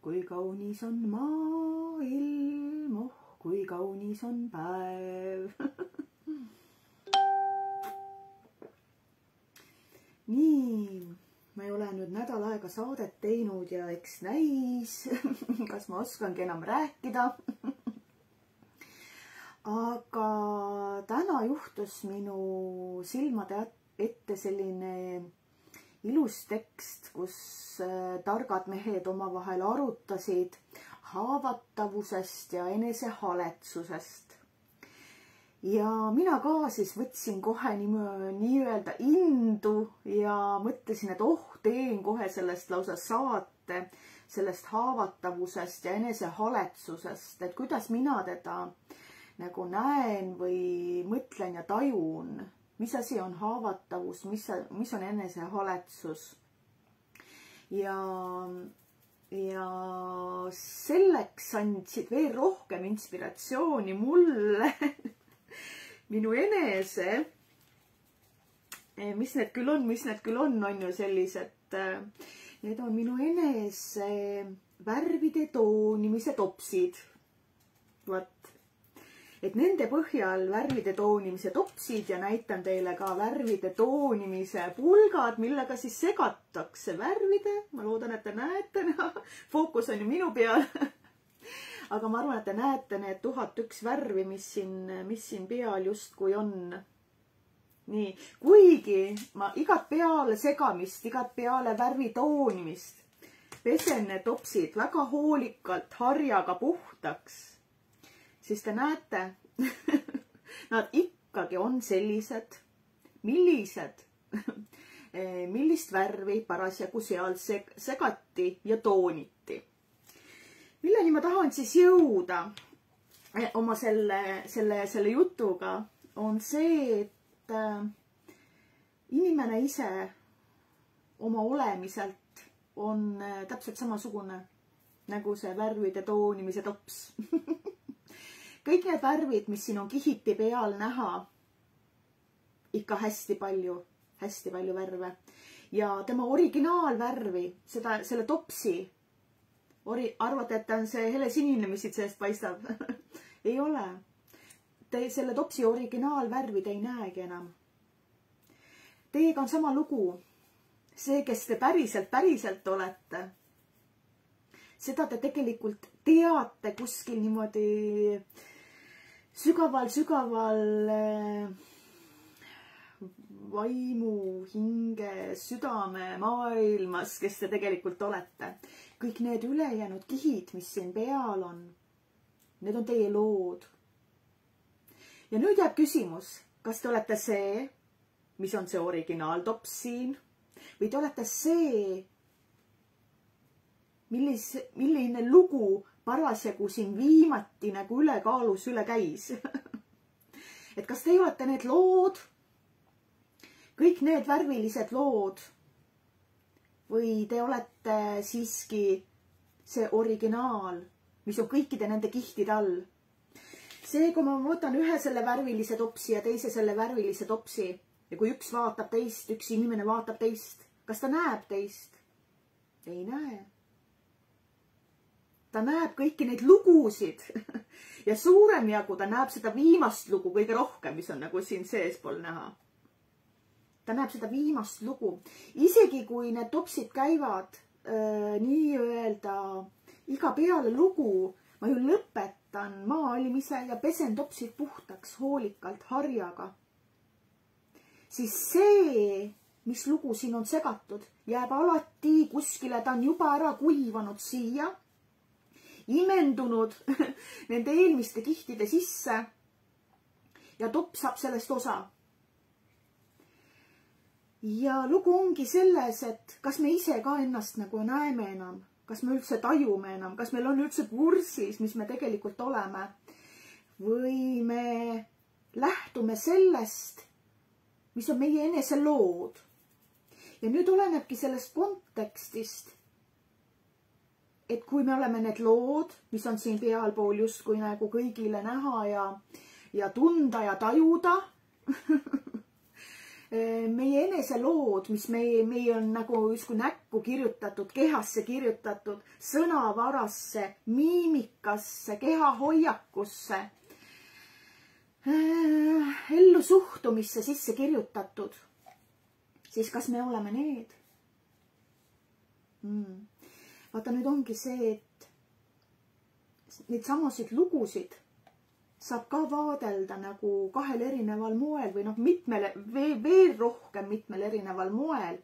kui kaunis on maailm, oh kui kaunis on päev. Nii, ma ei ole nüüd nädal aega saadet teinud ja eks näis, kas ma oskangi enam rääkida. Aga täna juhtus minu silmade ette selline ilus tekst, kus targad mehed omavahel arutasid haavatavusest ja enesehaletsusest. Ja mina ka siis võtsin kohe nii-öelda indu ja mõtlesin, et teen kohe sellest lausa saate, sellest haavatavusest ja enesehaletsusest, et kuidas mina teda nagu näen või mõtlen ja tajun, mis asi on haavatavus, mis on enesehaletsus. Ja selleks andsid veel rohkem inspiratsiooni mulle minu enese, mis need küll on ju sellised, need on minu enese värvide toonimise topsid. Vot, et nende põhjal värvide toonimise topsid ja näitan teile ka värvide toonimise pulgad, millega siis segatakse värvide. Ma loodan, et te näete, fookus on ju minu peal. Aga ma arvan, et te näete need 1001 värvi, mis siin peal justkui on. Nii, kuigi ma igat peale segamist, igat peale värvi toonimist pesen need topsid väga hoolikalt harjaga puhtaks, siis te näete, nad ikkagi on sellised, millist värvi parasjagu seal segati ja tooniti. Milleni ma tahan siis jõuda oma selle jutuga on see, et inimene ise oma olemiselt on täpselt samasugune nagu see värvide toonimise tops. Kõik need värvid, mis siin on kihiti peal näha, ikka hästi palju värve. Ja tema originaalvärvi, selle topsi, arvate, et ta on see helesinine, mis siit seest paistab? Ei ole. Selle topsi originaalvärvi te ei näegi enam. Teiega on sama lugu. See, kes te päriselt olete, seda te tegelikult teate kuskil niimoodi sügaval vaimu, hinge, südame maailmas, kes te tegelikult olete. Kõik need ülejäänud kihid, mis siin peal on, need on teie lood. Ja nüüd jääb küsimus, kas te olete see, mis on see originaaltops siin, või te olete see, milline lugu parasjagu siin viimati nagu ülekaalus üle käis. Et kas te olete need lood, kõik need värvilised lood, või te olete siiski see originaal, mis on kõikide nende kihtide all. See, kui ma võtan ühe selle värvilise topsi ja teise selle värvilise topsi ja kui üks vaatab teist, üks inimene vaatab teist, kas ta näeb teist? Ei näe. Ta näeb kõiki neid lugusid ja suurem jagu ta näeb seda viimast lugu kõige rohkem, mis on nagu siin seespool näha. Ta näeb seda viimast lugu. Isegi kui need topsid käivad nii-öelda iga peale lugu, ma ju lõpetan maalimise ja pesen topsid puhtaks hoolikalt harjaga. Siis see, mis lugu siin on segatud, jääb alati kuskile, ta on juba ära kuivanud siia, imendunud nende eelmiste kihtide sisse ja tops saab sellest osa. Ja lugu ongi selles, et kas me ise ka ennast nagu näeme enam, kas me üldse tajume enam, kas meil on üldse kursis, mis me tegelikult oleme, või me lähtume sellest, mis on meie enese lood. Ja nüüd olenebki sellest kontekstist, et kui me oleme need lood, mis on siin pealpool justkui nagu kõigile näha ja tunda ja tajuda, meie eneselood, mis meie on nagu justkui näkku kirjutatud, kehasse kirjutatud, sõnavarasse, miimikasse, kehahoiakusse, ellu suhtumisse sisse kirjutatud, siis kas me oleme need? Vaata, nüüd ongi see, et neid samasid lugusid saab ka vaadelda nagu kahel erineval moel või noh, mitmele, veel rohkem mitmel erineval moel.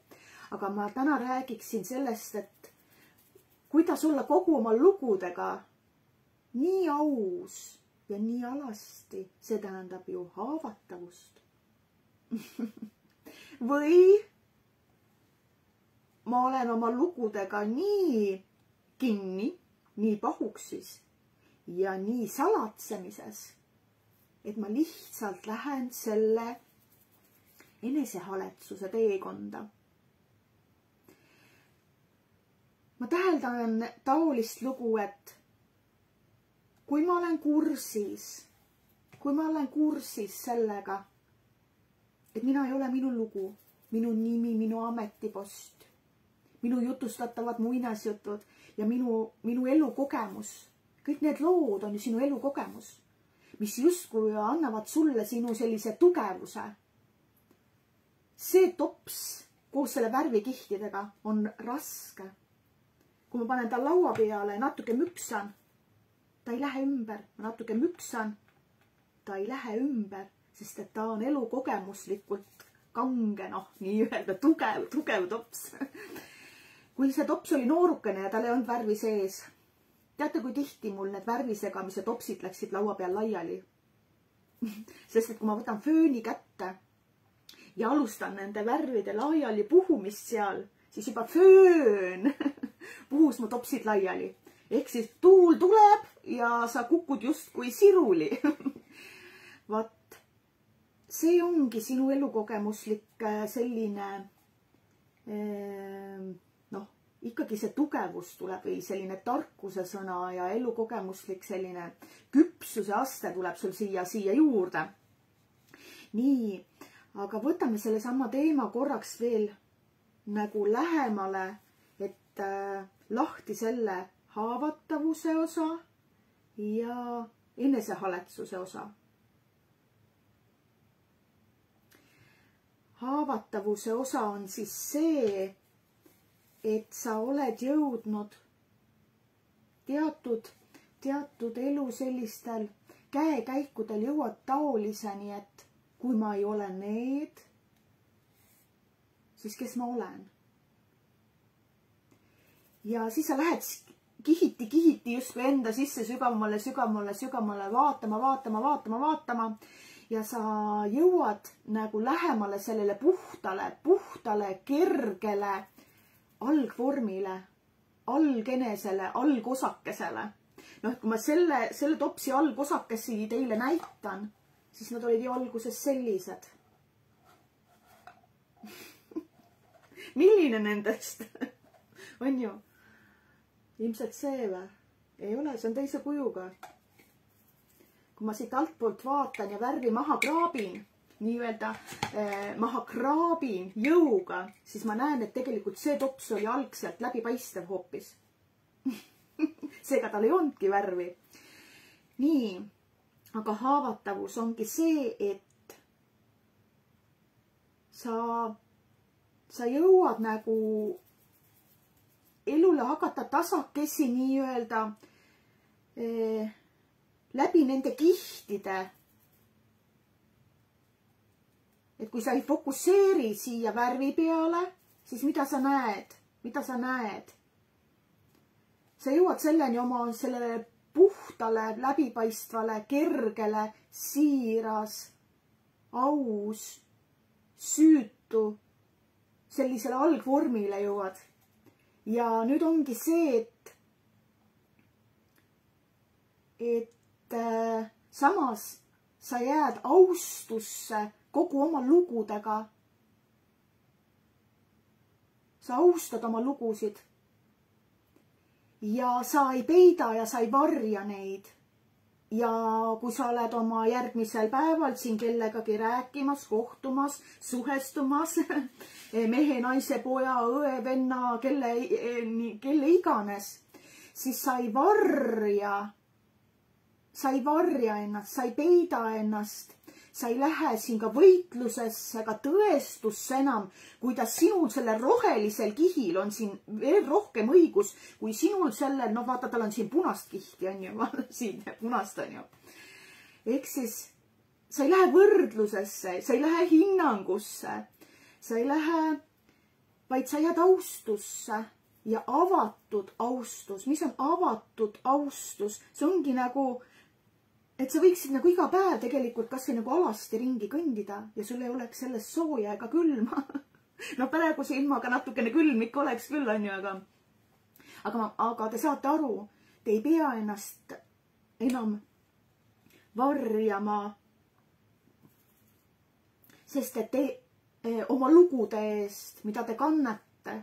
Aga ma täna räägiksin sellest, et kuidas olla kogu oma lugudega nii aus ja nii alasti, see tähendab ju haavatavust. Või ma olen oma lugudega nii kinni, nii pahuksis ja nii salatsemises, et ma lihtsalt lähen selle enesehaletsuse teekonda. Ma täheldan taolist lugu, et kui ma olen kursis sellega, et mina ei ole minu lugu, minu nimi, minu ametipost, minu jutustatavad muinasjutud ja minu elukogemus, kõik need lood on ju sinu elukogemus, mis justkui annavad sulle sinu sellise tugevuse. See tops koos selle värvikihtidega on raske. Kui ma panen ta laua peale ja natuke müksan, ta ei lähe ümber, ma natuke müksan, ta ei lähe ümber, sest et ta on elukogemuslikult kange, noh, nii-öelda tugev tops. Kui see tops oli noorukene ja tal ei olnud värvi sees, teate, kui tihti mul need värvisegamise topsid läksid laua peal laiali? Sest et kui ma võtan fööni kätte ja alustan nende värvide laiali puhumist seal, siis juba föön puhus mu topsid laiali. Ehk siis tuul tuleb ja sa kukud justkui siruli. Vaat, see ongi sinu elukogemuslik selline ikkagi see tugevus tuleb või selline tarkuse sõna ja elukogemuslik selline küpsuse aste tuleb sul siia juurde. Nii, aga võtame selle sama teema korraks veel nagu lähemale, et lahti selle haavatavuse osa ja enesehaletsuse osa. Haavatavuse osa on siis see, et sa oled jõudnud teatud elu sellistel käekäikudel jõuad taoliseni, et kui ma ei ole need, siis kes ma olen? Ja siis sa lähed kihiti justkui enda sisse sügavamale vaatama ja sa jõuad nagu lähemale sellele puhtale, kergele algvormile, algenesele, algosakesele. Noh, kui ma selle topsi algosakesi teile näitan, siis nad olid ju alguses sellised. Milline nendest? On ju? Ilmselt see või? Ei ole, see on teise kujuga. Kui ma siit altpoolt vaatan ja värvi maha kraabin, nii-öelda maha kraabin jõuga, siis ma näen, et tegelikult see tops oli algselt läbipaistev hoopis. Seega tal ei olnudki värvi. Nii, aga haavatavus ongi see, et sa jõuad nagu elule hakata tasakesi nii-öelda läbi nende kihtide. Et kui sa ei fokusseeri siia värvi peale, siis mida sa näed? Sa jõuad selleni oma sellele puhtale, läbipaistvale, kergele, siiras, aus, süütu, sellisele algvormile jõuad. Ja nüüd ongi see, et samas sa jääd austusse kogu oma lugudega. Sa austad oma lugusid ja sa ei peida ja sa ei varja neid. ja kui sa oled oma järgmisel päeval siin kellegagi rääkimas, kohtumas, suhestumas, mehe, naise, poja, õe, venna, kelle iganes, siis sa ei varja ennast, sa ei peida ennast, sa ei lähe siin ka võitlusesse, ka tõestusse enam, kuidas sinul sellel rohelisel kihil on siin veel rohkem õigus, kui sinul sellel, no vaata, tal on siin punast kihti, on ju, siin punast on ju. Ehk siis sa ei lähe võrdlusesse, sa ei lähe hinnangusse, sa ei lähe, vaid sa jääd austusse ja avatud austus. Mis on avatud austus? See ongi nagu, et sa võiksid nagu iga päev tegelikult kas või nagu alasti ringi kõndida ja sul ei oleks sellest sooja ega külma. No praeguse ilmaga natukene külm ikka oleks küll, on ju, aga te saate aru, te ei pea ennast enam varjama, sest et te oma lugude eest, mida te kannate,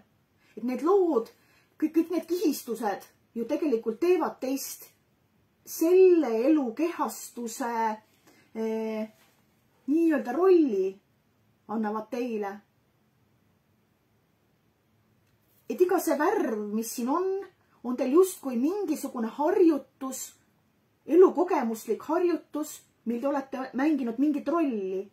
et need lood, kõik need kihistused ju tegelikult teevad teist selle elu kehastuse nii-öelda rolli annavad teile. Et iga see värv, mis siin on teil justkui mingisugune harjutus, elukogemuslik harjutus, mil te olete mänginud mingit rolli.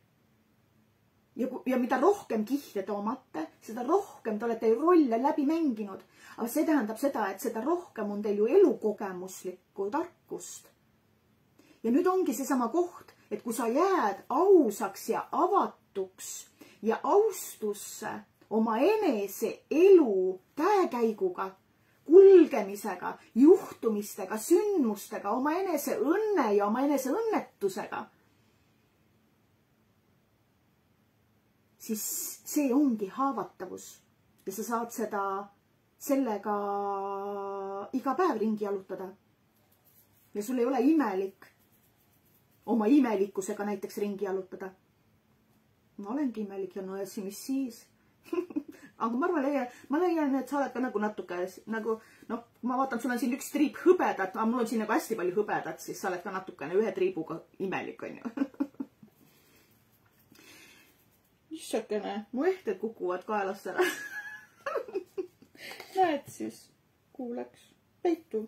Ja mida rohkem kihte te omate, seda rohkem te olete rolle läbi mänginud. Aga see tähendab seda, et seda rohkem on teil ju elukogemuslikku tarkust. Ja nüüd ongi seesama koht, et kui sa jääd ausaks ja avatuks ja austusse oma enese elu käekäiguga, kulgemisega, juhtumistega, sündmustega, oma enese õnne ja oma enese õnnetusega, siis see ongi haavatavus ja sa saad sellega iga päev ringi jalutada. Ja sul ei ole imelik oma imelikkusega näiteks ringi jalutada. Ma olengi imelik ja no mis siis? Aga ma leian, et sa oled ka nagu natuke, nagu, noh, ma vaatan, sul on siin üks triip hõbedat, aga mul on siin nagu hästi palju hõbedat, siis sa oled ka natukene ühe triibuga imelik, on ju. Issakene, mu ehted kukuvad kaelast ära. Näed siis, kuhu läks? Peitu.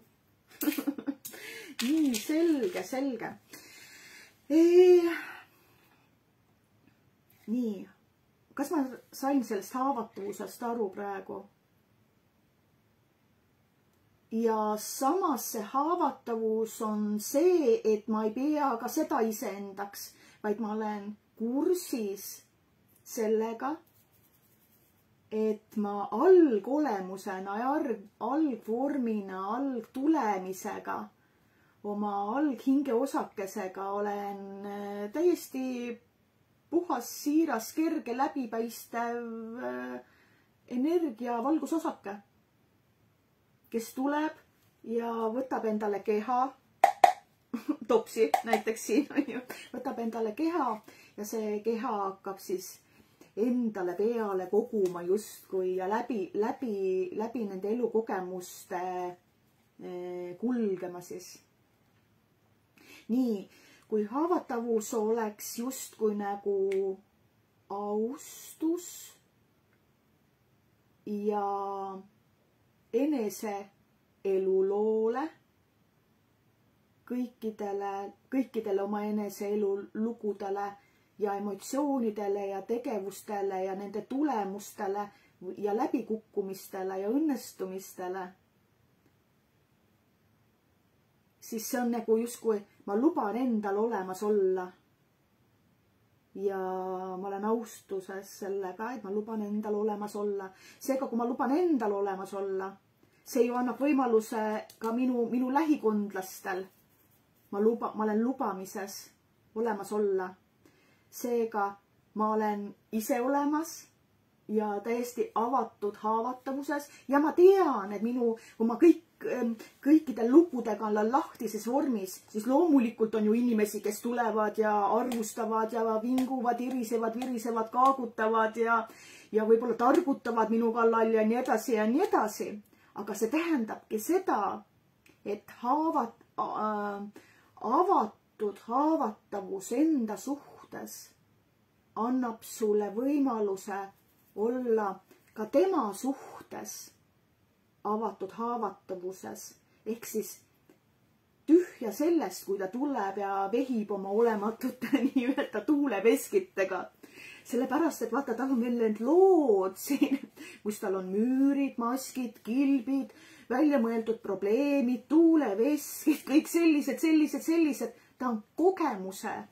Nii, selge. Nii, kas ma sain sellest haavatavusest aru praegu? Ja samas see haavatavus on see, et ma ei pea ka seda iseendaks, vaid ma olen kursis sellega, et ma algolemusena ja algvormina, algtulemisega, oma alghingeosakesega olen täiesti puhas, siiras, kerge, läbipaistev energia valgusosake, kes tuleb ja võtab endale keha, topsi näiteks siin on ju, võtab endale keha ja see keha hakkab siis endale peale koguma justkui ja läbi nende elukogemuste kulgema siis. Nii, kui haavatavus oleks justkui nagu austus ja enese eluloole, kõikidele oma enese elu lugudele ja emotsioonidele ja tegevustele ja nende tulemustele ja läbikukkumistele ja õnnestumistele, siis see on nagu justkui ma luban endal olemas olla. Ja ma olen austuses sellega, et ma luban endal olemas olla. Seega, kui ma luban endal olemas olla, see ju annab võimaluse ka minu lähikondlastel. Ma olen lubamises olemas olla. Seega ma olen ise olemas ja täiesti avatud haavatavuses ja ma tean, et kui ma kõikide lugudega olen lahtises vormis, siis loomulikult on ju inimesi, kes tulevad ja arvustavad ja vinguvad, irisevad, virisevad, kaagutavad ja võib-olla targutavad minu kallal ja nii edasi ja nii edasi. Aga see tähendabki seda, et avatud haavatavus enda suhtes annab sulle võimaluse olla ka tema suhtes avatud haavatavuses. Ehk siis tühja sellest, kui ta tuleb ja vehib oma olematute nii-öelda tuuleveskitega. Sellepärast, et vaata, tal on veel need lood siin, kus tal on müürid, maskid, kilbid, välja mõeldud probleemid, tuuleveskid, kõik sellised. Ta on kogemuses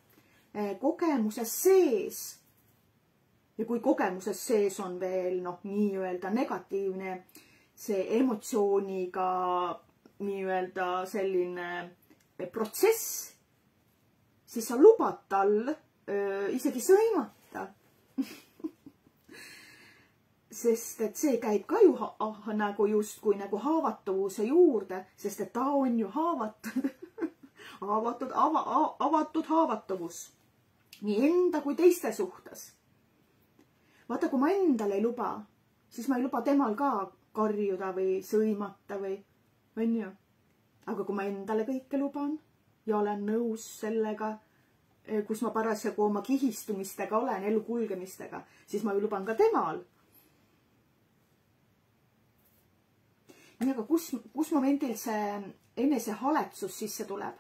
sees. Ja kui kogemuses sees on veel nii-öelda negatiivne, see emotsiooniga nii-öelda selline protsess, siis sa lubad tal isegi sõimata. Sest et see käib ka ju nagu justkui nagu haavatavuse juurde, sest et ta on ju avatud haavatavus. Nii enda kui teiste suhtes. Vaata, kui ma endale ei luba, siis ma ei luba temal ka karjuda või sõimata või, on ju. Aga kui ma endale kõike luban ja olen nõus sellega, kus ma parasjagu oma kihistumistega olen, elu kulgemistega, siis ma ju luban ka temal. Nii, aga kus momendil see enesehaletsus sisse tuleb?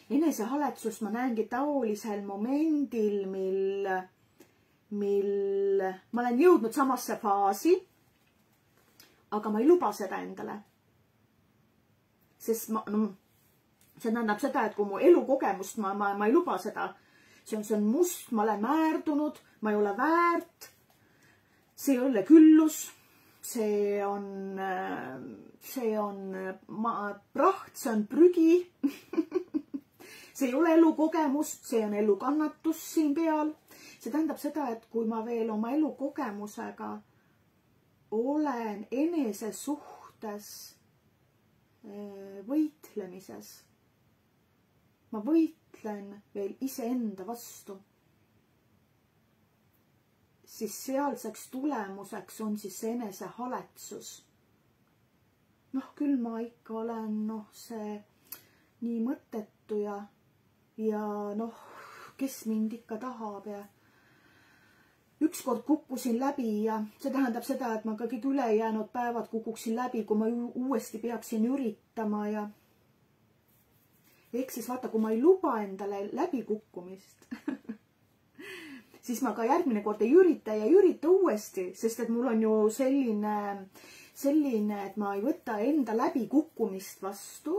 Enesehaletsust ma näengi taolisel momendil, mil ma olen jõudnud samasse faasi, aga ma ei luba seda endale. Sest see tähendab seda, et kui mu elukogemust ma ei luba seda, see on must, ma olen määrdunud, ma ei ole väärt, see ei ole küllus, see on praht, see on prügi, see ei ole elukogemus, see on elukannatus siin peal. See tähendab seda, et kui ma veel oma elukogemusega olen enese suhtes võitlemises, ma võitlen veel iseenda vastu, siis sealseks tulemuseks on siis enesehaletsus. Küll ma ikka olen see nii mõttetu ja kes mind ikka tahab ja ükskord kukkusin läbi ja see tähendab seda, et ma ka kõik ülejäänud päevad kukuksin läbi, kui ma uuesti peaksin üritama ja ehk siis vaata, kui ma ei luba endale läbikukkumist, siis ma ka järgmine kord ei ürita ja ei ürita uuesti, sest et mul on ju selline, et ma ei võta enda läbikukkumist vastu,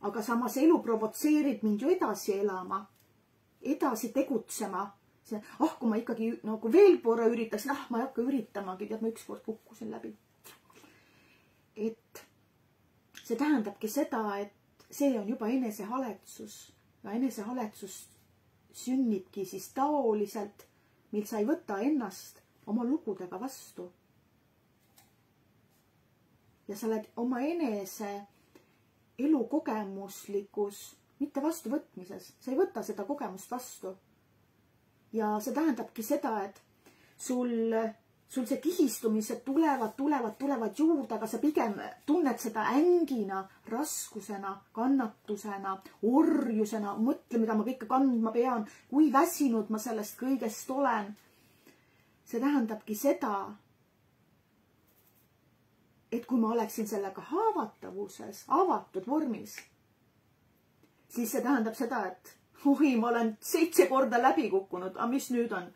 aga samas elu provotseerib mind ju edasi elama, edasi tegutsema. Kui ma ikkagi veel korra üritaksin, ma ei hakka üritamagi, tead, ma ükskord kukkusin läbi. Et see tähendabki seda, et see on juba enesehaletsus ja enesehaletsus sünnibki siis taoliselt, mil sa ei võta ennast oma lugudega vastu. Ja sa oled oma enese elukogemuslikus, mitte vastuvõtmises, sa ei võta seda kogemust vastu. Ja see tähendabki seda, et sul see kihistumised tulevad juurde, aga sa pigem tunned seda ängina, raskusena, kannatusena, orjusena, mõtle, mida ma kõike kandma pean, kui väsinud ma sellest kõigest olen. See tähendabki seda, et kui ma oleksin sellega haavatavuses, avatud vormis, siis see tähendab seda, et ma olen 7 korda läbi kukkunud, aga mis nüüd on?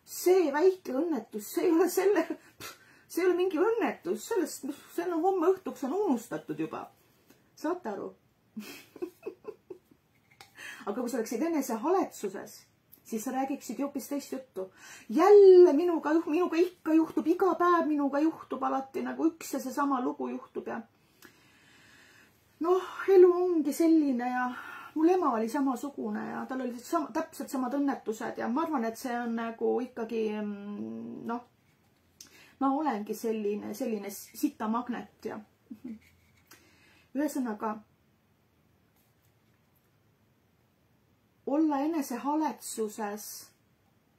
See väike õnnetus, see ei ole mingi õnnetus, selle homme õhtuks on unustatud juba. Saate aru? Aga kui sa oleksid enesehaletsuses, siis sa räägiksid hoopis teist juttu. Jälle minuga ikka juhtub, iga päev minuga juhtub alati nagu üks ja seesama lugu juhtub ja elu ongi selline ja mul ema oli samasugune ja tal olid täpselt samad õnnetused ja ma arvan, et see on nagu ikkagi, ma olengi selline sitamagnet ja ühesõnaga olla enesehaletsuses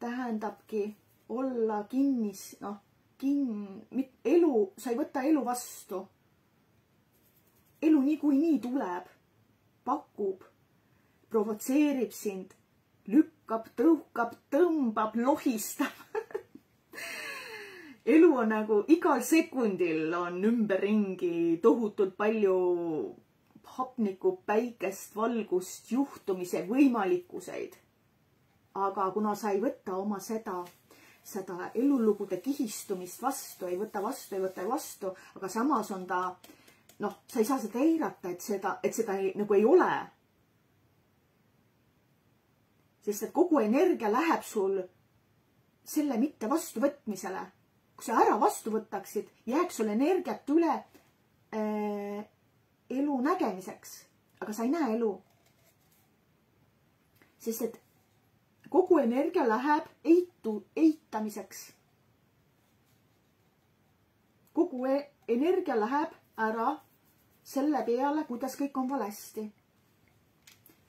tähendabki olla kinnis, elu, sa ei võta elu vastu. Elu niikuinii tuleb, pakub provotseerib sind, lükkab, tõukab, tõmbab, lohistab. Elu on nagu igal sekundil on ümberringi tohutult palju hapnikku, päikest, valgust, juhtumise võimalikkuseid. Aga kuna sa ei võta oma seda elulugude kihistumist vastu, ei võta vastu, aga samas on ta, noh, sa ei saa seda eirata, et seda nagu ei ole. Sest et kogu energia läheb sul selle mitte vastuvõtmisele. Kui sa ära vastu võtaksid, jääks sul energiat üle elu nägemiseks, aga sa ei näe elu. Sest et kogu energia läheb eitamiseks. Kogu energia läheb ära selle peale, kuidas kõik on valesti.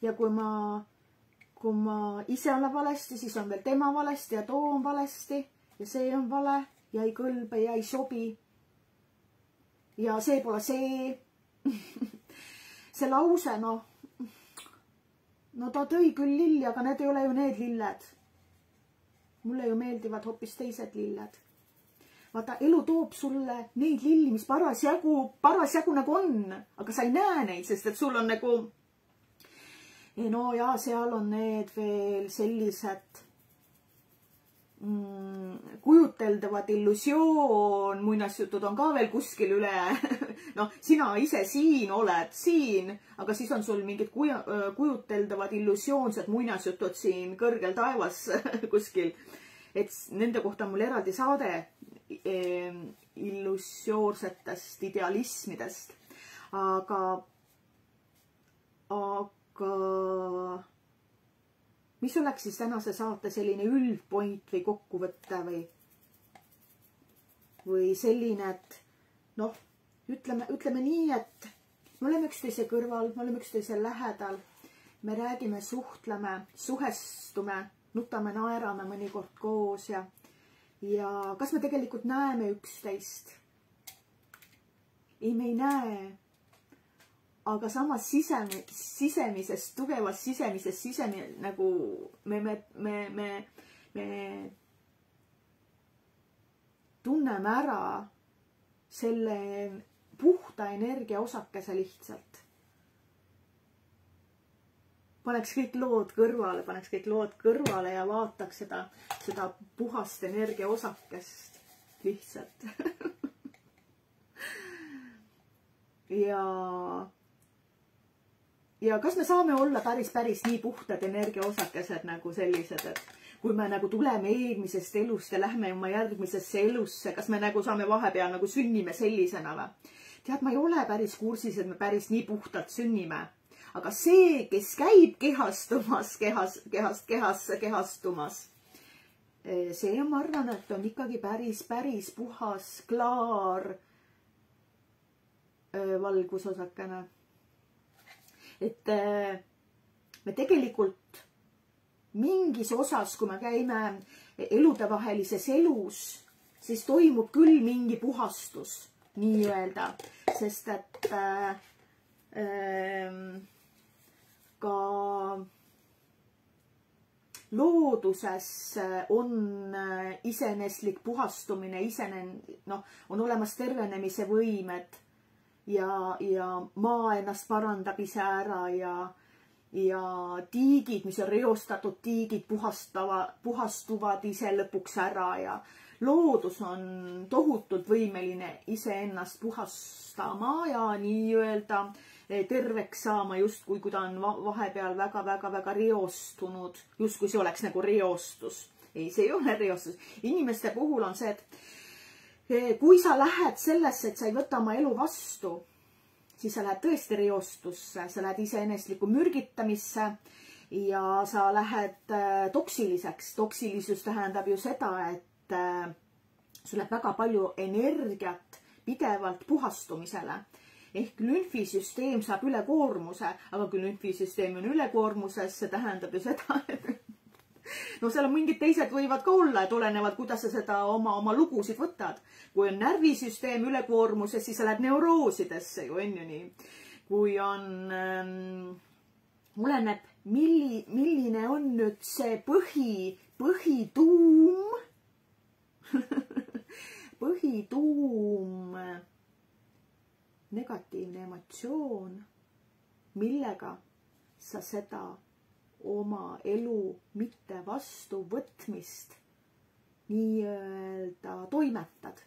Ja kui ma ise olen valesti, siis on veel tema valesti ja too on valesti ja see on vale ja ei kõlbe ja ei sobi. Ja see pole see. See lause, no ta tõi küll lilli, aga need ei ole ju need lilled. Mulle ju meeldivad hoopis teised lilled. Vaata, elu toob sulle neid lilli, mis parasjagu nagu on, aga sa ei näe neid, sest et sul on nagu, no ja seal on need veel sellised kujuteldavad illusioon, muinasjutud on ka veel kuskil üle. Noh, sina ise oled siin, aga siis on sul mingid kujuteldavad illusioonsed muinasjutud siin kõrgel taevas kuskil. Et nende kohta on mul eraldi saade illusioorsetest idealismidest. Aga mis oleks siis tänase saate selline üldpoint või kokkuvõtte või selline, et noh, ütleme nii, et me oleme üksteise kõrval, me oleme üksteise lähedal, me räägime, suhtleme, suhestume, nutame, naerame mõnikord koos ja kas me tegelikult näeme üksteist? Ei, me ei näe. Aga samas tugevas sisemises nagu me tunneme ära selle puhta energia osakese lihtsalt. Paneks kõik lood kõrvale ja vaataks seda puhast energia osakest lihtsalt. Ja kas me saame olla päris nii puhtad energiaosakesed nagu sellised, et kui me nagu tuleme eelmisest elust ja lähme oma järgmisesse elusse, kas me nagu saame vahepeal nagu sünnime sellisena või? Tead, ma ei ole päris kursis, et me päris nii puhtalt sünnime. Aga see, kes käib kehastumas, kehast kehasse kehastumas, see ma arvan, et on ikkagi päris puhas, klaar valgusosakene. Et me tegelikult mingis osas, kui me käime eludevahelises elus, siis toimub küll mingi puhastus, nii-öelda, sest et ka looduses on iseeneslik puhastumine, on olemas tervenemise võimed ja maa ennast parandab ise ära ja tiigid, mis on reostatud tiigid, puhastuvad ise lõpuks ära ja loodus on tohutult võimeline iseennast puhastama ja nii-öelda terveks saama, justkui kui ta on vahepeal väga reostunud, justkui see oleks nagu reostus. Ei, see ei ole reostus. Inimeste puhul on see, et kui sa lähed sellesse, et sa ei võta oma elu vastu, siis sa lähed tõesti reostusse, sa lähed iseeneslikku mürgitamisse ja sa lähed toksiliseks. Toksilisus tähendab ju seda, et sul läheb väga palju energiat pidevalt puhastumisele. Ehk lümfisüsteem saab ülekoormuse, aga kui lümfisüsteem on ülekoormuses, see tähendab ju seda, et no seal on mingid teised võivad ka olla, et olenevad, kuidas sa seda oma lugusid võtad. Kui on närvisüsteem ülekoormuses, siis sa lähed neuroosidesse ju, on ju nii. Kui on, oleneb, milline on nüüd see põhituum põhituum, negatiivne emotsioon, millega sa seda oma elu mitte vastuvõtmist nii-öelda toimetad.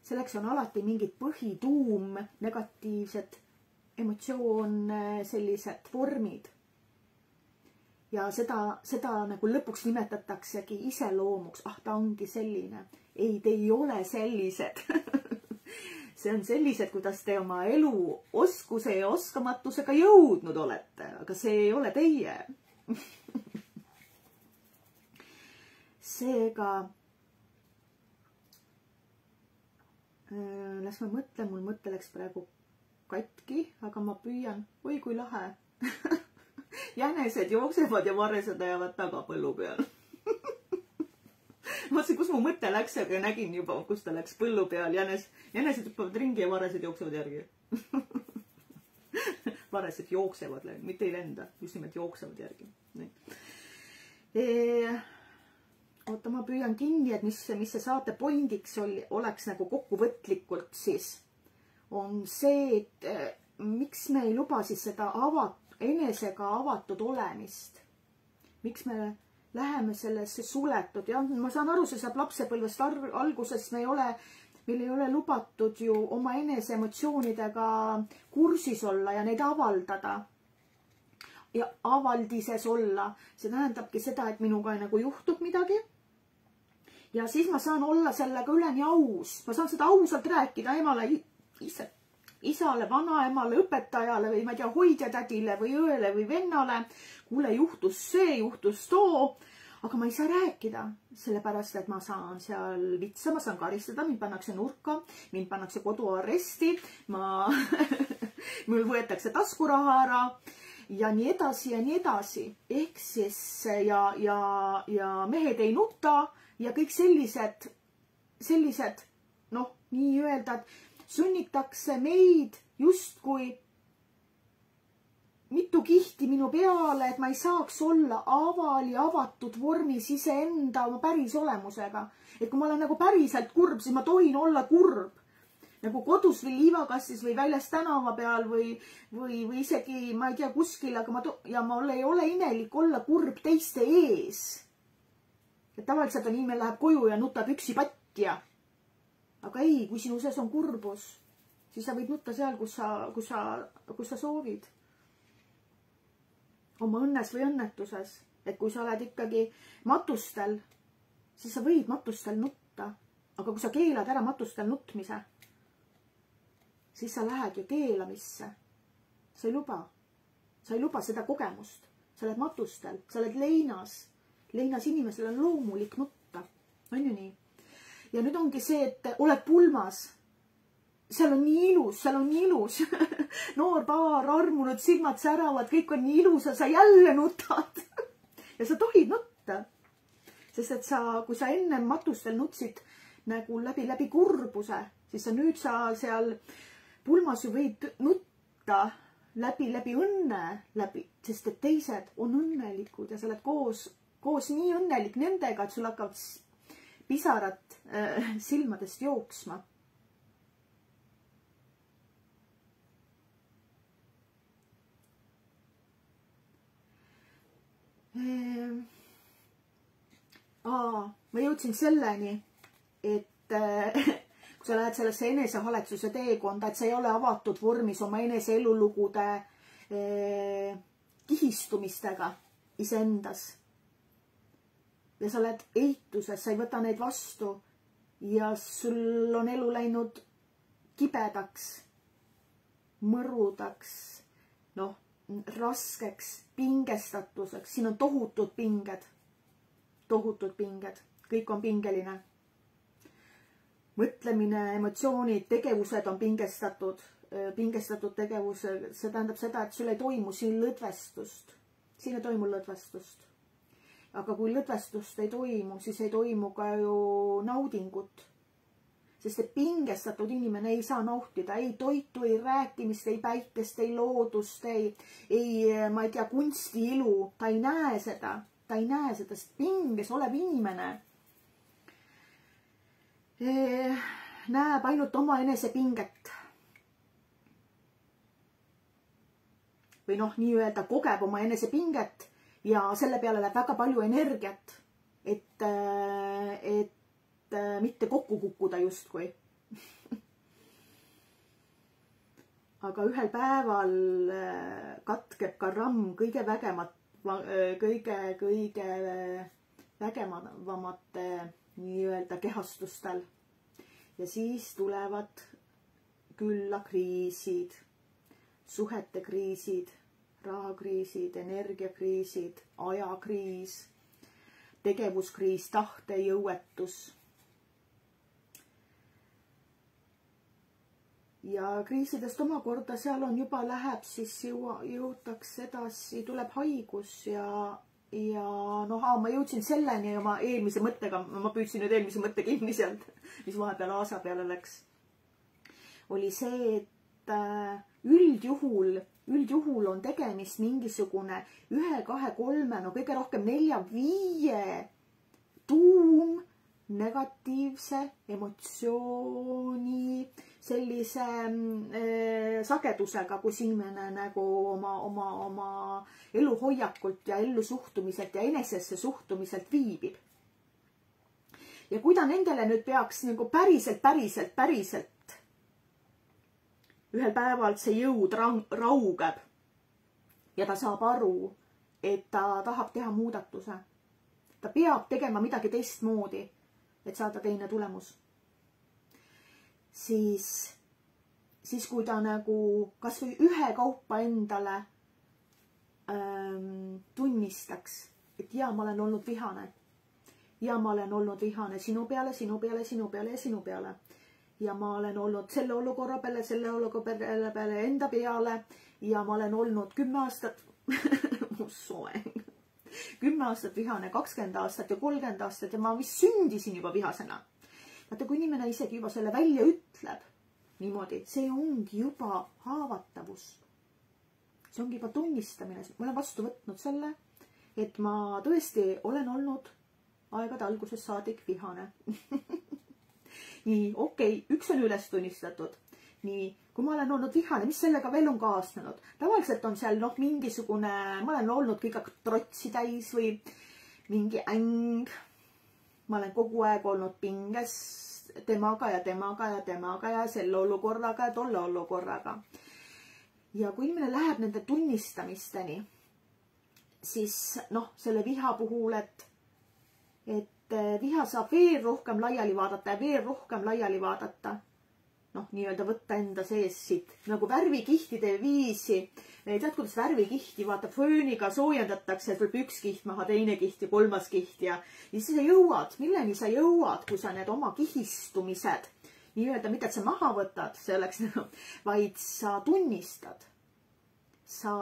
Selleks on alati mingid põhituum, negatiivsed emotsioon, sellised vormid. Ja seda nagu lõpuks nimetataksegi iseloomuks. Ta ongi selline. Ei, te ei ole sellised. See on sellised, kuidas te oma elu oskuse ja oskamatusega jõudnud olete, aga see ei ole teie. Seega, las ma mõtlen, mul mõte läks praegu katki, aga ma püüan. Oi, kui lahe. Jänesed jooksevad ja varesed ajavad taga põllu peal. Mõtlesin, kus mu mõte läks, aga nägin juba, kus ta läks põllu peal. Jänesed hüppavad ringi ja varesed jooksevad järgi. Varesed jooksevad, mitte ei lenda, just nimelt jooksevad järgi. Oota, ma püüan kinni, et mis see saate poindiks oleks nagu kokkuvõtlikult siis. On see, et miks me ei luba siis seda enesega avatud olemist. Miks me läheme sellesse suletud. Ja ma saan aru, see saab lapsepõlvest alguses. Meil ei ole lubatud ju oma enese emotsioonidega kursis olla ja neid avaldada. Ja avaldises olla. See tähendabki seda, et minuga nagu juhtub midagi. Ja siis ma saan olla sellega üleni aus. Ma saan seda ausalt rääkida emale, isale, vanaemale, õpetajale või ma ei tea, hoidjatädile või õele või vennale. Kuule, juhtus see, juhtus too. Aga ma ei saa rääkida, sellepärast, et ma saan seal vitsa, ma saan karistada, mind pannakse nurka, mind pannakse koduarresti, mul võetakse taskuraha ära ja nii edasi ja nii edasi. Ehk siis ja mehed ei nuta ja kõik sellised, nii-öelda, et sunnitakse meid justkui mitu kihti minu peale, et ma ei saaks olla avatud vormis iseenda oma päris olemusega. Et kui ma olen nagu päriselt kurb, siis ma tohin olla kurb. Nagu kodus või liivakastis või väljas tänava peal või isegi, ma ei tea, kuskil, aga mul ei ole imelik olla kurb teiste ees. Et tavaliselt on inimene läheb koju ja nutab üksi patja. Aga ei, kui sinu sees on kurbus, siis sa võid nutta seal, kus sa soovid. Oma õnnes või õnnetuses. Et kui sa oled ikkagi matustel, siis sa võid matustel nutta. Aga kui sa keelad ära matustel nutmise, siis sa lähed ju keelamisse. Sa ei luba. Sa ei luba seda kogemust. Sa oled matustel, sa oled leinas. Leinas inimesel on loomulik nutta. On ju nii? Ja nüüd ongi see, et oled pulmas. Seal on nii ilus. Noor paar, armunud, silmad säravad, kõik on nii ilus ja sa jälle nutad. Ja sa tohid nutta. Sest et kui sa enne matustel nutsid nagu läbi kurbuse, siis nüüd sa seal pulmas ju võid nutta läbi õnne, sest et teised on õnnelikud ja sa oled koos nii õnnelik nendega, et sul hakkavad pisarad silmadest jooksma. Ma jõudsin selleni, et kui sa lähed sellesse enesehaletsuse teekonda, et sa ei ole avatud vormis oma enese elulugude kihistumistega iseendas. Ja sa oled eituses, sa ei võta neid vastu ja sul on elu läinud kibedaks, mõrudaks, raskeks, pingestatuseks. Siin on tohutud pinged, kõik on pingeline. Mõtlemine, emotsioonid, tegevused on pingestatud tegevused. See tähendab seda, et sul ei toimu siin lõdvestust. Siin ei toimu lõdvestust. Aga kui lõdvestust ei toimu, siis ei toimu ka ju naudingut. sest et pingestatud inimene ei saa nautida ei toitu, ei rääkimist, ei päikest, ei loodust, ma ei tea, kunstiilu. Ta ei näe seda, sest pinges olev inimene näeb ainult oma enese pinget. Või noh, nii-öelda kogeb oma enese pinget ja selle peale läheb väga palju energiat, et mitte kokku kukkuda justkui. Aga ühel päeval katkeb ka ramm kõige vägevamate nii-öelda kehastustel. Ja siis tulevad külla kriisid, suhete kriisid, rahakriisid, energiakriisid, ajakriis, tegevuskriis, tahtejõuetus. Ja kriisidest omakorda seal on juba läheb, siis jõutakse edasi, tuleb haigus ja ma jõudsin selleni oma eelmise mõttega, ma püüdsin nüüd eelmise mõtte kinni sealt, mis vahepeal aasa peale läks. Oli see, et üldjuhul on tegemist mingisugune 1, 2, 3, no kõige rohkem 4, 5 tuum negatiivse emotsiooni sellise sagedusega, kus inimene nagu oma eluhoiakult ja ellusuhtumiselt ja enesesse suhtumiselt viibib. Ja kui ta nendele nüüd peaks nagu päriselt ühel päeval see jõud raugeb ja ta saab aru, et ta tahab teha muudatuse. Ta peab tegema midagi teistmoodi, et saada teine tulemus. Siis kui ta nagu kas või ühekaupa endale tunnistaks, et jaa, ma olen olnud vihane. Ja ma olen olnud vihane sinu peale, sinu peale, sinu peale ja sinu peale. Ja ma olen olnud selle olukorra peale, selle olukorra peale enda peale. Ja ma olen olnud 10 aastat, mu soeng, 10 aastat vihane, 20 aastat ja 30 aastat ja ma vist sündisin juba vihasena. Vaata, kui inimene isegi juba selle välja ütleb niimoodi, see ongi juba haavatavus. See ongi juba tunnistamine. Ma olen vastu võtnud selle, et ma tõesti olen olnud aegade alguses saadik vihane. Nii, okei, üks on üles tunnistatud. Nii, kui ma olen olnud vihane, mis sellega veel on kaasnenud? Tavaliselt on seal mingisugune, ma olen olnud kõige trotsi täis või mingi äng. Ma olen kogu aeg olnud pinges temaga ja selle olukorraga ja tolle olukorraga. Ja kui inimene läheb nende tunnistamisteni, siis selle viha puhul, et viha saab veel rohkem laiali vaadata ja veel rohkem laiali vaadata. Nii-öelda võtta enda sees siit nagu värvikihtide viisi. Tead, kuidas värvikihti vaata fööniga soojendatakse, et võib üks kiht maha, teine kiht ja 3. kiht ja siis sa jõuad, milleni sa jõuad, kui sa need oma kihistumised nii-öelda, mitte et sa maha võtad, see oleks vaid sa tunnistad. Sa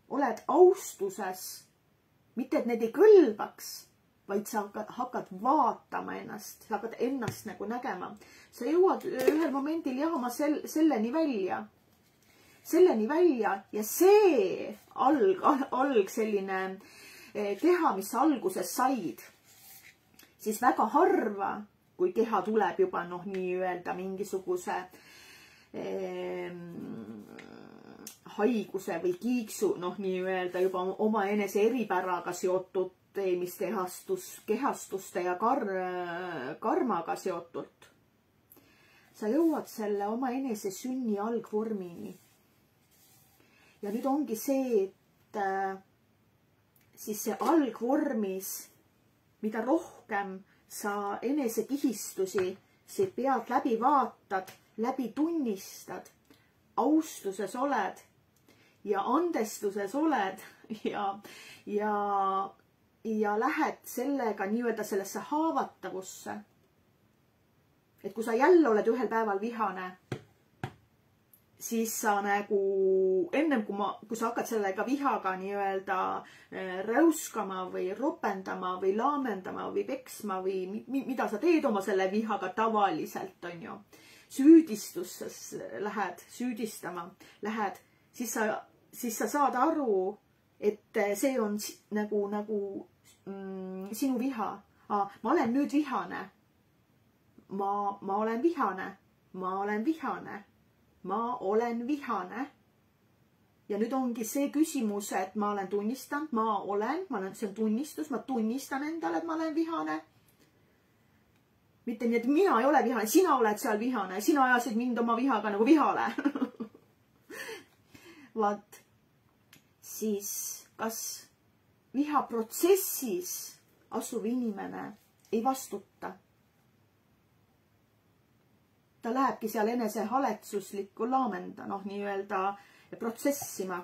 oled austuses, mitte et need ei kõlbaks, vaid sa hakkad vaatama ennast, sa hakkad ennast nagu nägema. Sa jõuad ühel momendil jahama selleni välja ja see alg selline keha, mis sa alguses said, siis väga harva, kui keha tuleb juba nii-öelda mingisuguse haiguse või kiiksu, nii-öelda juba oma enese eripäraga seotud kehastuste ja karmaga seotult. Sa jõuad selle oma enese sünni algvormini. Ja nüüd ongi see, et siis see algvormis, mida rohkem sa enese kihistusi siit pealt läbi vaatad, läbi tunnistad, austuses oled ja andestuses oled ja lähed sellega nii-öelda sellesse haavatavusse. Et kui sa jälle oled ühel päeval vihane, siis sa nagu ennem kui sa hakkad sellega vihaga nii-öelda räuskama või ropendama või laamendama või peksma või mida sa teed oma selle vihaga tavaliselt, on ju. Süüdistuses lähed, süüdistama lähed, siis sa saad aru, et see on nagu sinu viha. Ma olen nüüd vihane. Ma olen vihane. Ma olen vihane. Ma olen vihane. Ja nüüd ongi see küsimus, et ma olen tunnistanud, see on tunnistus, ma tunnistan endale, et ma olen vihane. Mitte nii, et mina ei ole vihane, sina oled seal vihane, sina ajasid mind oma vihaga nagu vihale. Vaat, siis kas vihaprotsessis asuv inimene ei vastuta? Ta lähebki seal enesehaletsuslikku laamenda, nii-öelda protsessima.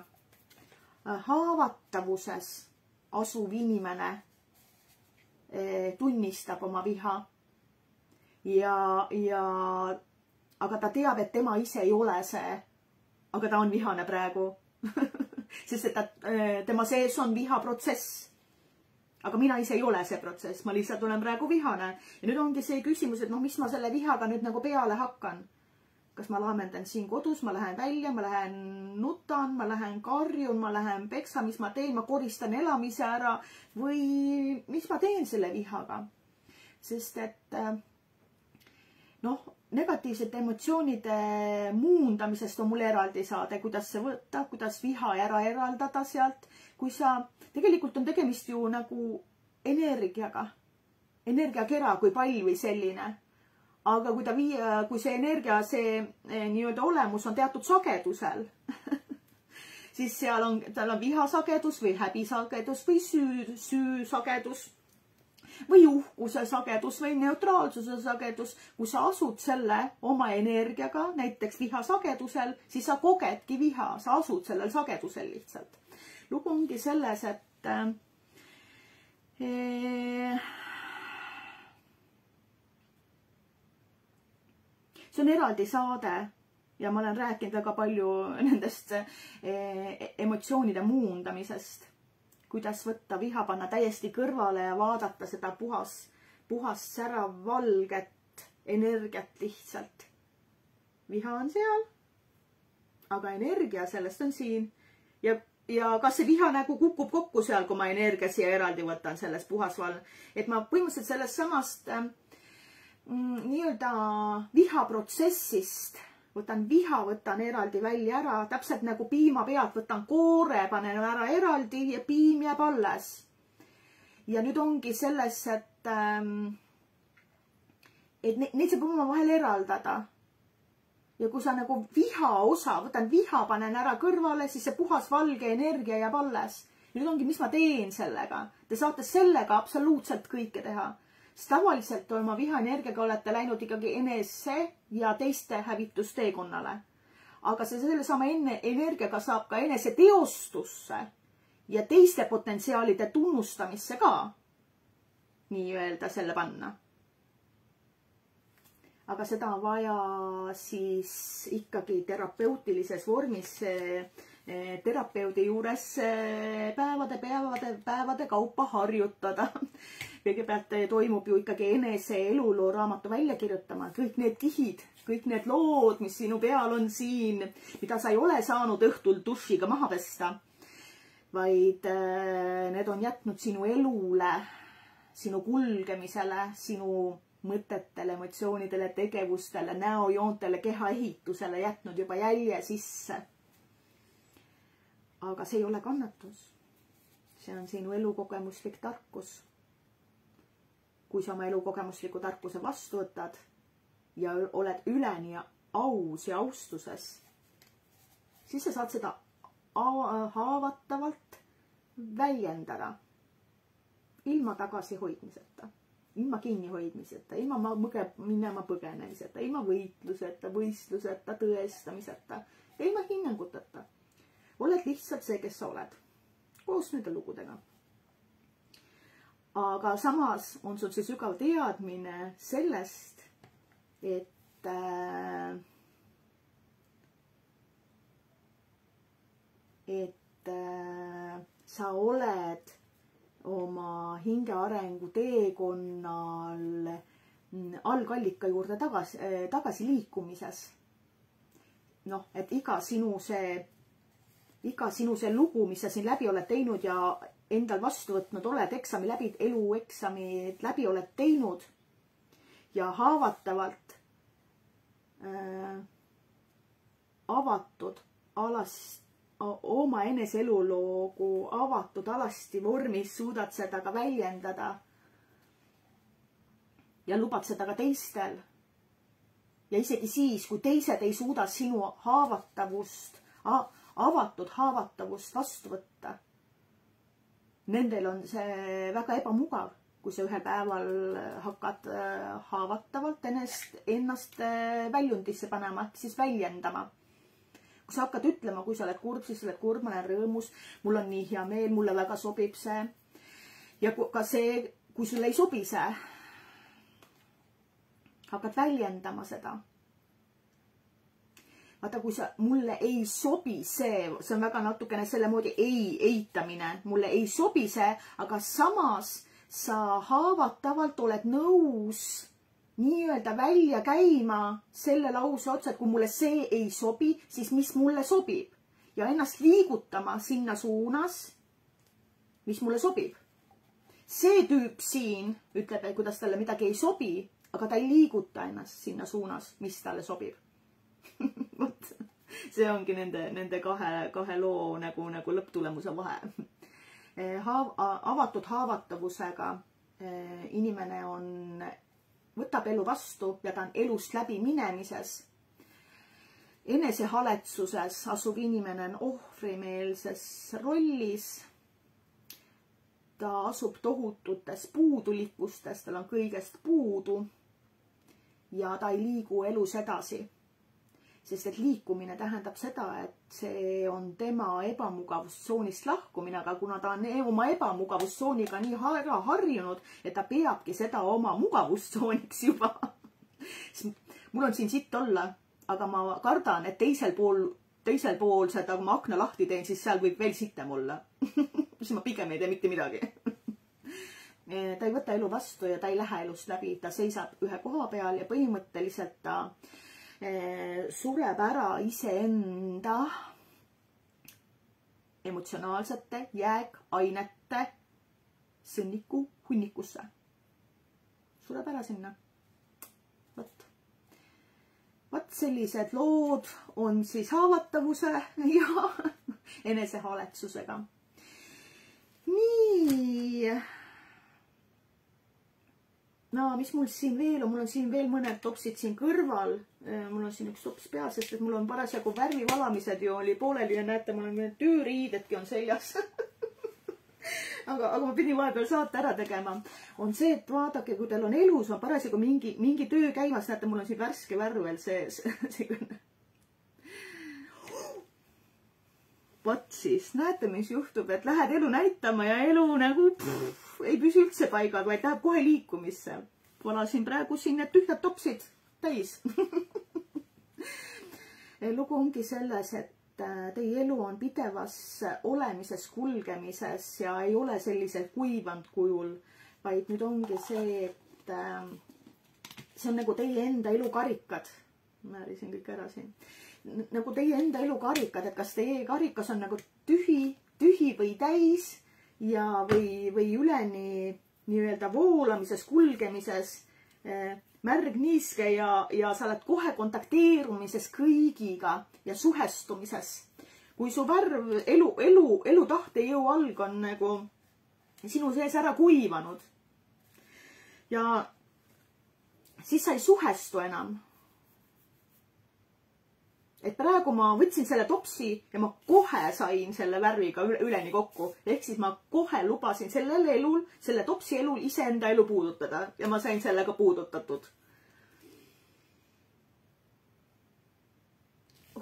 Haavatavuses asuv inimene tunnistab oma viha aga ta teab, et tema ise ei ole see, aga ta on vihane praegu. Sest et tema sees on vihaprotsess. Aga mina ise ei ole see protsess, ma lihtsalt olen praegu vihane. Ja nüüd ongi see küsimus, et mis ma selle vihaga nüüd nagu peale hakkan. Kas ma laamendan siin kodus, ma lähen välja, ma lähen nutan, ma lähen karjun, ma lähen peksa, mis ma teen, ma koristan elamise ära või mis ma teen selle vihaga. Sest et negatiivsete emotsioonide muundamisest on mul eraldi saade, kuidas see võtta, kuidas viha ära eraldada sealt. Tegelikult on tegemist ju nagu energiaga, energiakera kui pall või selline. Aga kui see energia, see nii-öelda olemus on teatud sagedusel, siis tal on vihasagedus või häbisagedus või süü-sagedus või uhkuse sagedus või neutraalsuse sagedus. Kui sa asud selle oma energiaga, näiteks vihasagedusel, siis sa kogedki viha, sa asud sellel sagedusel lihtsalt. Lugu ongi selles, et see on eraldi saade ja ma olen rääkinud väga palju nendest emotsioonide muundamisest. Kuidas võtta viha, panna täiesti kõrvale ja vaadata seda puhast särav valget energiat lihtsalt. Viha on seal, aga energia sellest on siin. Ja kas see viha nagu kukub kokku seal, kui ma energia siia eraldi võtan sellest puhasval. Et ma põhimõtteliselt sellest samast nii-öelda vihaprotsessist võtan eraldi välja ära, täpselt nagu piima pealt võtan koore, panen ära eraldi ja piim jääb alles. Ja nüüd ongi selles, et neid saab oma vahel eraldada. Ja kui sa nagu viha osa, võtan viha, panen ära kõrvale, siis see puhas valge energia jääb alles. Ja nüüd ongi, mis ma teen sellega. Te saate sellega absoluutselt kõike teha. Sest tavaliselt oma vihaenergiaga olete läinud ikkagi enese ja teiste hävitusteekonnale. Aga selle sama energiaga saab ka enese teostusse ja teiste potentsiaalide tunnustamisse ka nii-öelda selle panna. Aga seda on vaja siis ikkagi terapeutilises vormis terapeudi juures päevade kaupa harjutada. Kõigepealt toimub ju ikkagi enese eluloo raamatu välja kirjutama. Kõik need kihid, kõik need lood, mis sinu peal on siin, mida sa ei ole saanud õhtul dušiga maha pesta, vaid need on jätnud sinu elule, sinu kulgemisele, sinu mõtetele, emotsioonidele, tegevustele, näojoontele, kehaehitusele jätnud juba jälje sisse. Aga see ei ole kannatus. See on sinu elukogemuslik tarkus. Kui sa oma elukogemusliku tarkuse vastu võtad ja oled üleni aus ja austuses, siis sa saad seda haavatavalt väljendada ilma tagasihoidmiseta, ilma kinnihoidmiseta, ilma minema põgenemiseta, ilma võitluseta, võistluseta, tõestamiseta ja ilma hinnanguteta. Oled lihtsalt see, kes sa oled, koos nende lugudega. Aga samas on sul see sügav teadmine sellest, et et sa oled oma hingearengu teekonnal algallika juurde tagasi liikumises. Noh, et iga sinu see lugu, mis sa siin läbi oled teinud ja endal vastu võtnud oled, elueksamid läbi oled teinud ja haavatavalt avatud oma enese eluloogu avatud alasti vormis suudad seda ka väljendada ja lubad seda ka teistel. Ja isegi siis, kui teised ei suuda sinu avatud haavatavust vastu võtta, nendel on see väga ebamugav, kui sa ühel päeval hakkad haavatavalt ennast väljundisse panema, siis väljendama. Kui sa hakkad ütlema, kui sa oled kurb, siis sa oled kurb, ma olen rõõmus, mul on nii hea meel, mulle väga sobib see. Ja ka see, kui sulle ei sobi see, hakkad väljendama seda. Vaata, kui mulle ei sobi see on väga natukene selle moodi eitamine, mulle ei sobi see, aga samas sa haavatavalt oled nõus nii-öelda välja käima selle lause otsa, et kui mulle see ei sobi, siis mis mulle sobib ja ennast liigutama sinna suunas, mis mulle sobib. See tüüp siin ütleb, et kuidas talle midagi ei sobi, aga ta ei liiguta ennast sinna suunas, mis talle sobib. See ongi nende kahe loo nagu lõpptulemuse vahe. Avatud haavatavusega inimene võtab elu vastu ja ta on elust läbi minemises. Enesehaletsuses asuv inimene on ohvrimeelses rollis. Ta asub tohututes puudulikkustes, tal on kõigest puudu ja ta ei liigu elus edasi. Sest et liikumine tähendab seda, et see on tema ebamugavustsoonist lahkumine, aga kuna ta on oma ebamugavustsooniga nii harjunud, et ta peabki seda oma mugavustsooniks juba. Mul on siin sitt olla, aga ma kardan, et teisel pool seda, kui ma akna lahti teen, siis seal võib veel sitem olla. Siis ma pigem ei tee mitte midagi. Ta ei võta elu vastu ja ta ei lähe elust läbi. Ta seisab ühe koha peal ja põhimõtteliselt ta sureb ära iseenda emotsionaalsete jääkainete sõnniku hunnikusse. Sureb ära sinna. Vat sellised lood on siis haavatavuse ja enesehaletsusega. Nii. No, mis mul siin veel on? Mul on siin veel mõned topsid siin kõrval. Mul on siin üks tops peal, sest et mul on parasjagu värvivalamised ju oli pooleli ja näete, mul on tööriidedki on seljas. aga ma pidin vahepeal saate ära tegema. On see, et vaadake, kui teil on elus, on parasjagu mingi töö käimas. Näete, mul on siin värske värv veel sees. Vat siis, näete, mis juhtub, et lähed elu näitama ja elu nagu ei püsi üldse paigad, vaid läheb kohe liikumisse. Valasin praegu siin need tühjad topsid täis. Lugu ongi selles, et teie elu on pidevas olemises, kulgemises ja ei ole sellisel kuivanud kujul, vaid nüüd ongi see, et see on nagu teie enda elukarikad. Määrisin kõik ära siin. Nagu teie enda elukarikad, et kas teie karikas on nagu tühi või täis ja või üleni nii-öelda voolamises, kulgemises, märg niiske ja sa oled kohe kontakteerumises kõigiga ja suhestumises. Kui su värv, elu tahtejõu alg on nagu sinu sees ära kuivanud ja siis sa ei suhestu enam. Et praegu ma võtsin selle topsi ja ma kohe sain selle värviga üleni kokku. Ehk siis ma kohe lubasin selle topsi elul iseenda elu puudutada ja ma sain sellega puudutatud.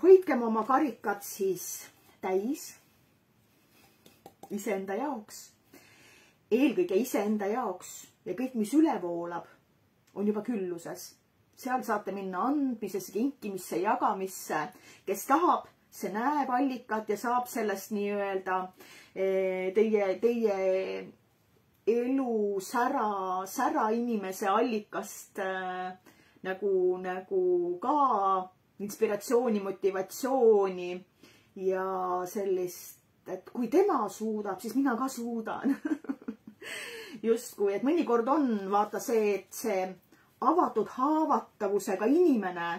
Hoidkem oma karikad siis täis iseenda jaoks. Eelkõige iseenda jaoks ja kõik, mis üle voolab, on juba külluses. Seal saate minna andmisesse, kinkimisse, jagamisse. Kes tahab, see näeb allikat ja saab sellest nii-öelda teie elu sära inimese allikast nagu ka inspiratsiooni, motivatsiooni ja sellist, et kui tema suudab, siis mina ka suudan. Justkui, et mõnikord on vaata see, et see avatud haavatavusega inimene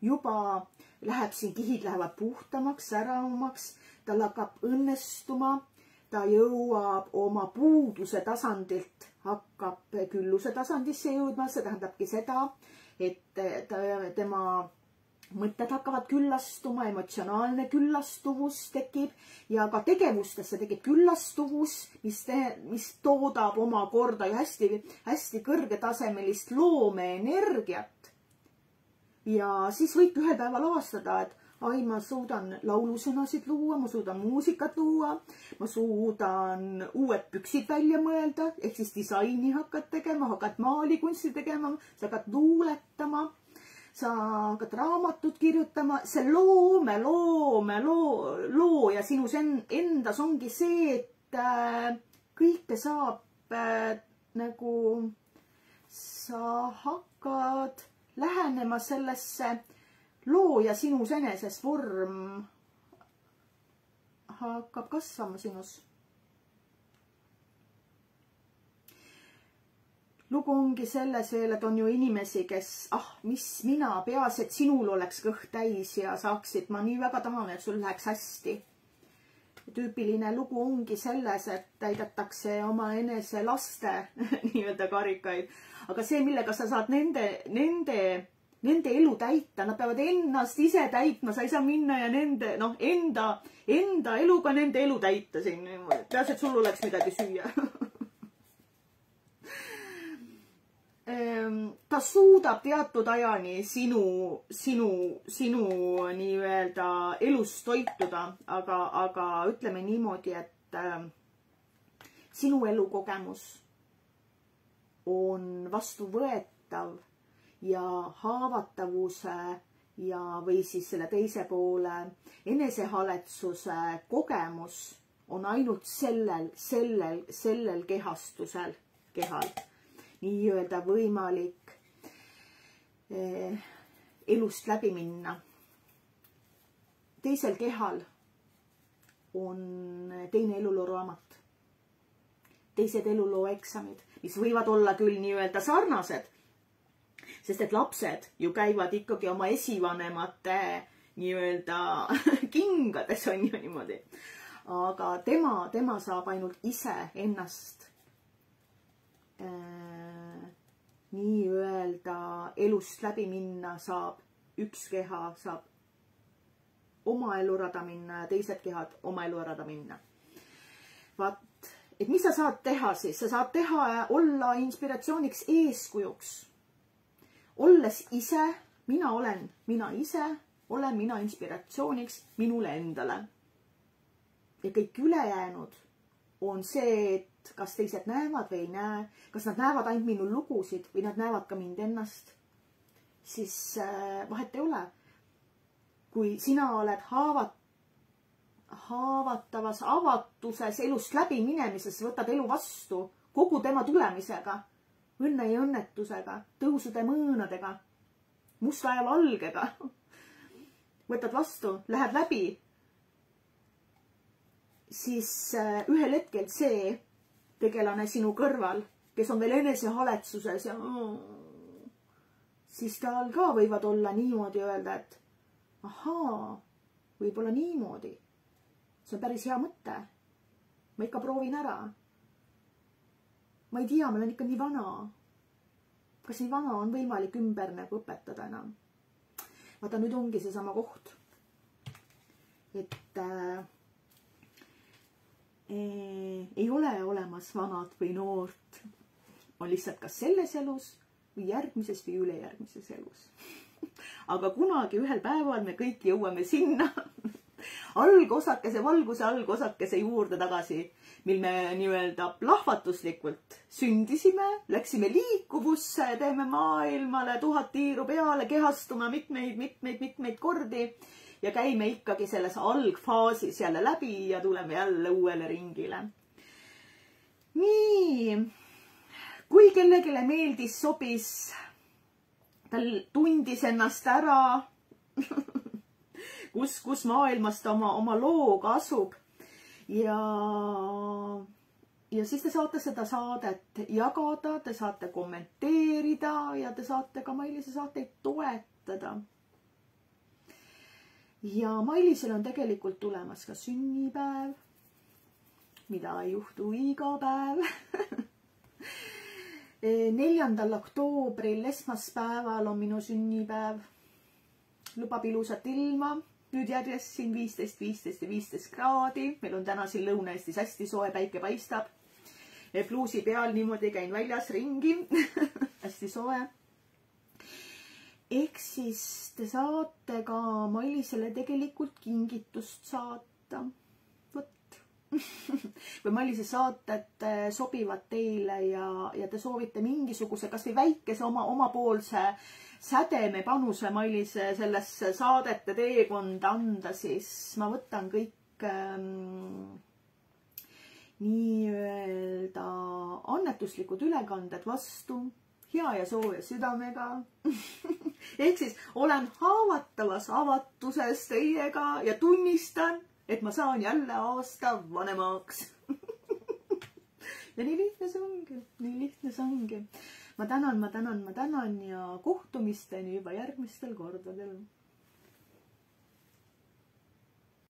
juba läheb siin, kihid lähevad puhtamaks, säravamaks, tal hakkab õnnestuma, ta jõuab oma puuduse tasandilt, hakkab külluse tasandisse jõudma, see tähendabki seda, et tema mõtted hakkavad küllastuma, emotsionaalne küllastuvus tekib ja ka tegevustesse tekib küllastuvus, mis toodab omakorda ju hästi kõrgetasemelist loomeenergiat. Ja siis võibki ühel päeval avastada, et ai, ma suudan laulusõnasid luua, ma suudan muusikat luua, ma suudan uued püksid välja mõelda, ehk siis disaini hakkad tegema, hakkad maalikunsti tegema, sa hakkad luuletama, sa hakkad raamatut kirjutama, see looja sinus endas ongi see, et kõike saab nagu sa hakkad lähenema sellesse looja sinus eneses, vorm hakkab kasvama sinus. Lugu ongi selles veel, et on ju inimesi, kes, mis mina, peaasi, et sinul oleks kõht täis ja saaksid, ma nii väga tahan, et sul läheks hästi. Tüüpiline lugu ongi selles, et täidetakse oma enese laste nii-öelda karikaid. Aga see, millega sa saad nende elu täita, nad peavad ennast ise täitma, sa ei saa minna ja enda eluga nende elu täita siin. Peaasi, et sul oleks midagi süüa. Ta suudab teatud ajani sinu nii-öelda elust toituda, aga ütleme niimoodi, et sinu elukogemus on vastuvõetav ja haavatavuse või siis selle teise poole enesehaletsuse kogemus on ainult sellel kehal nii-öelda võimalik elust läbi minna. Teisel kehal on teine eluloo raamat, teised eluloo eksamid, mis võivad olla küll nii-öelda sarnased, sest et lapsed ju käivad ikkagi oma esivanemate nii-öelda kingades, on ju niimoodi. Aga tema saab ainult ise ennast nii-öelda elust läbi minna, saab üks keha, saab oma elurada minna ja teised kehad oma elurada minna. Vaat, et mis sa saad teha siis? Sa saad olla inspiratsiooniks, eeskujuks. Olles ise, mina ise olen mina inspiratsiooniks minule endale. Ja kõik ülejäänud on see, et kas teised näevad või ei näe, kas nad näevad ainult minu lugusid või nad näevad ka mind ennast, siis vahet ei ole. Kui sina oled haavatavas avatuses elust läbi minemises, võtad elu vastu kogu tema tulemisega, õnne ja õnnetusega, tõusude mõõnadega, musta ja valgega, võtad vastu, lähed läbi, siis ühel hetkel see tegelane sinu kõrval, kes on veel enesehaletsuses ja siis tal ka võivad olla niimoodi öelda, et ahaa, võib-olla niimoodi. See on päris hea mõte. Ma ikka proovin ära. Ma ei tea, ma olen ikka nii vana. Kas nii vana on võimalik ümber nagu õpetada enam? Vaata, nüüd ongi see sama koht. Et ei ole olemas vanad või noort. On lihtsalt kas selles elus või järgmises või ülejärgmises elus. Aga kunagi ühel päeval me kõik jõuame sinna. algosakese, valguse algosakese juurde tagasi, mil me nii-öelda plahvatuslikult sündisime, läksime liikuvusse, teeme maailmale 1000 tiiru peale, kehastume mitmeid kordi ja käime ikkagi selles algfaasis jälle läbi ja tuleme jälle uuele ringile. Nii, kui kellelegi meeldis, sobis, tal tundis ennast ära, kus maailmas ta oma looga asub ja siis te saate seda saadet jagada, te saate kommenteerida ja te saate ka Mailise saateid toetada. Ja Mailisel on tegelikult tulemas ka sünnipäev, mida ei juhtu iga päev. 4. oktoobril, esmaspäeval on minu sünnipäev. Lubab ilusat ilma. Nüüd järjest siin 15, 15 ja 15 kraadi. Meil on täna siin Lõuna-Eestis hästi soe, päike paistab. Pluusi peal niimoodi käin väljas ringi. Hästi soe. Ehk siis te saate ka Mailisele tegelikult kingitust saata. Kui Mailise saated sobivad teile ja te soovite mingisuguse kas või väikese omapoolse sädeme panuse Mailise sellesse saadete teekonda anda, siis ma võtan kõik nii-öelda annetuslikud ülekanded vastu hea ja sooja südamega. Ehk siis olen haavatavas avatuses teiega ja tunnistan, et ma saan jälle aasta vanemaks. Ja nii lihtne see ongi, nii lihtne see ongi. Ma tänan ja kohtumisteni juba järgmistel kordadel.